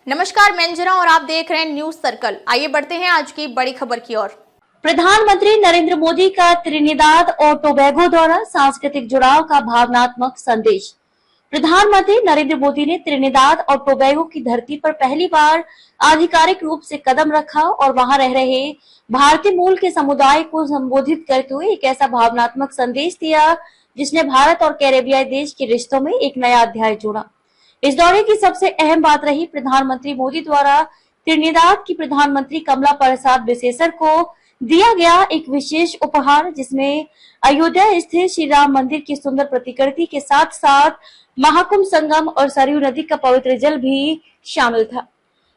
नमस्कार, मैं अंजना और आप देख रहे हैं न्यूज सर्कल। आइए बढ़ते हैं आज की बड़ी खबर की ओर। प्रधानमंत्री नरेंद्र मोदी का त्रिनिदाद और टोबैगो द्वारा सांस्कृतिक जुड़ाव का भावनात्मक संदेश। प्रधानमंत्री नरेंद्र मोदी ने त्रिनिदाद और टोबैगो की धरती पर पहली बार आधिकारिक रूप से कदम रखा और वहां रह रहे भारतीय मूल के समुदाय को संबोधित करते हुए एक ऐसा भावनात्मक संदेश दिया जिसने भारत और कैरेबियाई देश के रिश्तों में एक नया अध्याय जोड़ा। इस दौरे की सबसे अहम बात रही प्रधानमंत्री मोदी द्वारा त्रिनिदाद की प्रधानमंत्री कमला प्रसाद बिसेसर को दिया गया एक विशेष उपहार, जिसमें अयोध्या स्थित श्री राम मंदिर की सुंदर प्रतिकृति के साथ साथ महाकुंभ संगम और सरयू नदी का पवित्र जल भी शामिल था।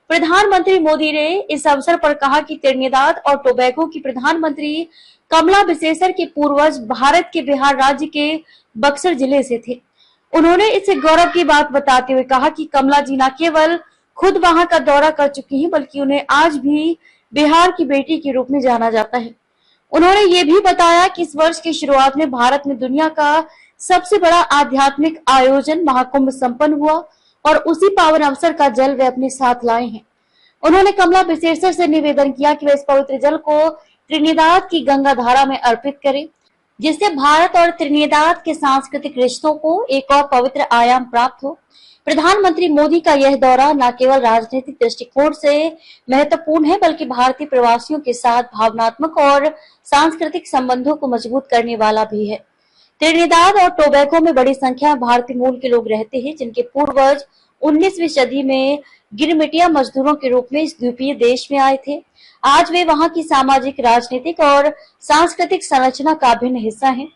प्रधानमंत्री मोदी ने इस अवसर पर कहा कि त्रिनिदाद और टोबैगो की प्रधानमंत्री कमला बिसेसर के पूर्वज भारत के बिहार राज्य के बक्सर जिले से थे। उन्होंने इसे गौरव की बात बताते हुए कहा कि कमला जी न केवल खुद वहां का दौरा कर चुकी हैं, बल्कि उन्हें आज भी बिहार की बेटी के रूप में जाना जाता है। उन्होंने ये भी बताया कि इस वर्ष की शुरुआत में भारत में दुनिया का सबसे बड़ा आध्यात्मिक आयोजन महाकुंभ संपन्न हुआ और उसी पावन अवसर का जल वे अपने साथ लाए हैं। उन्होंने कमला बिसेसर से निवेदन किया कि वे इस पवित्र जल को त्रिनिदाद की गंगा धारा में अर्पित करें, जिससे भारत और त्रिनिदाद के सांस्कृतिक रिश्तों को एक और पवित्र आयाम प्राप्त हो। प्रधानमंत्री मोदी का यह दौरा न केवल राजनीतिक दृष्टिकोण से महत्वपूर्ण है, बल्कि भारतीय प्रवासियों के साथ भावनात्मक और सांस्कृतिक संबंधों को मजबूत करने वाला भी है। त्रिनिदाद और टोबैगो में बड़ी संख्या में भारतीय मूल के लोग रहते हैं, जिनके पूर्वज 19वीं सदी में गिरमिटिया मजदूरों के रूप में इस द्वीपीय देश में आए थे। आज वे वहां की सामाजिक, राजनीतिक और सांस्कृतिक संरचना का अभिन्न हिस्सा हैं।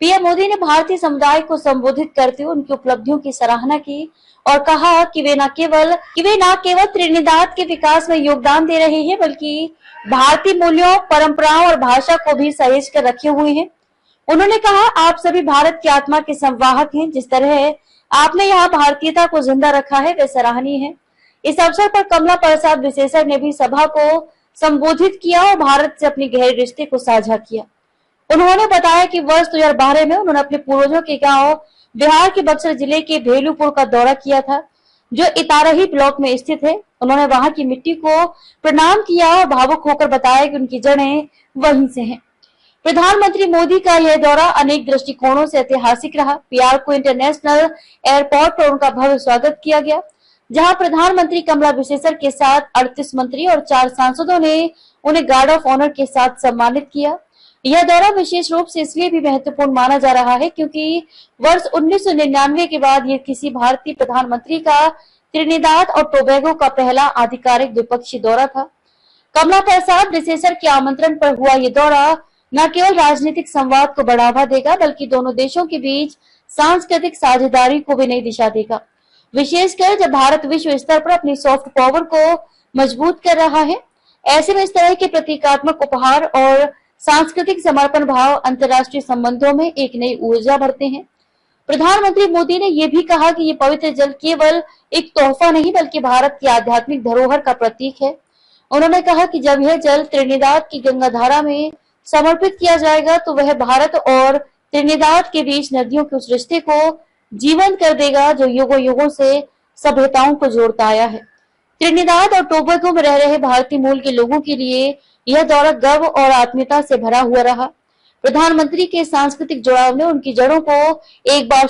पीएम मोदी ने भारतीय समुदाय को संबोधित करते हुए उनकी उपलब्धियों की सराहना की और कहा कि वे न केवल त्रिनिदाद के विकास में योगदान दे रहे हैं, बल्कि भारतीय मूल्यों, परंपराओं और भाषा को भी सहेज कर रखे हुए हैं। उन्होंने कहा, आप सभी भारत की आत्मा के संवाहक हैं। जिस तरह आपने यहाँ भारतीयता को जिंदा रखा है, वे सराहनीय है। इस अवसर पर कमला प्रसाद बिसेसर ने भी सभा को संबोधित किया और भारत से अपने गहरे रिश्ते को साझा किया। उन्होंने बताया कि वर्ष 2012 में उन्होंने अपने पूर्वजों के गांव बिहार के बक्सर जिले के भेलूपुर का दौरा किया था, जो इतारही ब्लॉक में स्थित है। उन्होंने वहां की मिट्टी को प्रणाम किया और भावुक होकर बताया कि उनकी जड़ें वहीं से हैं। प्रधानमंत्री मोदी का यह दौरा अनेक दृष्टिकोणों से ऐतिहासिक रहा। पीआरको इंटरनेशनल एयरपोर्ट पर उनका भव्य स्वागत किया गया, जहां प्रधानमंत्री कमला बिसेसर के साथ 38 मंत्री और 4 सांसदों ने उन्हें गार्ड ऑफ ऑनर के साथ सम्मानित किया। यह दौरा विशेष रूप से इसलिए भी महत्वपूर्ण माना जा रहा है क्योंकि वर्ष 1999 के बाद यह किसी भारतीय प्रधानमंत्री का त्रिनिदाद और टोबैगो का पहला आधिकारिक द्विपक्षीय दौरा था। कमला प्रसाद बिसेसर के आमंत्रण पर हुआ यह दौरा न केवल राजनीतिक संवाद को बढ़ावा देगा, बल्कि दोनों देशों के बीच सांस्कृतिक साझेदारी को भी नई दिशा देगा, विशेषकर जब भारत विश्व स्तर पर अपनी सॉफ्ट पावर को मजबूत कर रहा है। ऐसे में इस तरह के प्रतीकात्मक उपहार और सांस्कृतिक समर्पण भाव अंतर्राष्ट्रीय संबंधों में एक नई ऊर्जा भरते हैं। प्रधानमंत्री मोदी ने यह भी कहा कि ये पवित्र जल केवल एक तोहफा नहीं, बल्कि भारत की आध्यात्मिक धरोहर का प्रतीक है। उन्होंने कहा कि जब यह जल त्रिनिदाद की गंगा धारा में समर्पित किया जाएगा, तो वह भारत और त्रिनिदाद के बीच नदियों के उस रिश्ते को जीवंत कर देगा जो युगों युगों से सभ्यताओं को जोड़ता आया है। त्रिनिदाद और टोबैगो में रह रहे भारतीय मूल के लोगों के लिए यह दौरा गर्व और आत्मीयता से भरा हुआ रहा। प्रधानमंत्री के सांस्कृतिक जुड़ाव ने उनकी जड़ों को एक बार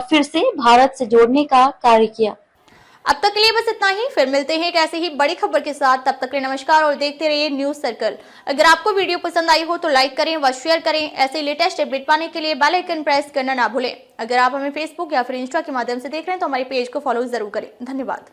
फिर से भारत से जोड़ने का कार्य किया। अब तक के लिए बस इतना ही। फिर मिलते हैं एक ऐसी ही बड़ी खबर के साथ। तब तक के लिए नमस्कार और देखते रहिए न्यूज सर्कल। अगर आपको वीडियो पसंद आई हो तो लाइक करें व शेयर करें। ऐसे लेटेस्ट अपडेट पाने के लिए बेल आइकन प्रेस करना ना भूलें। अगर आप हमें फेसबुक या फिर इंस्टा के माध्यम से देख रहे हैं तो हमारे पेज को फॉलो जरूर करें। धन्यवाद।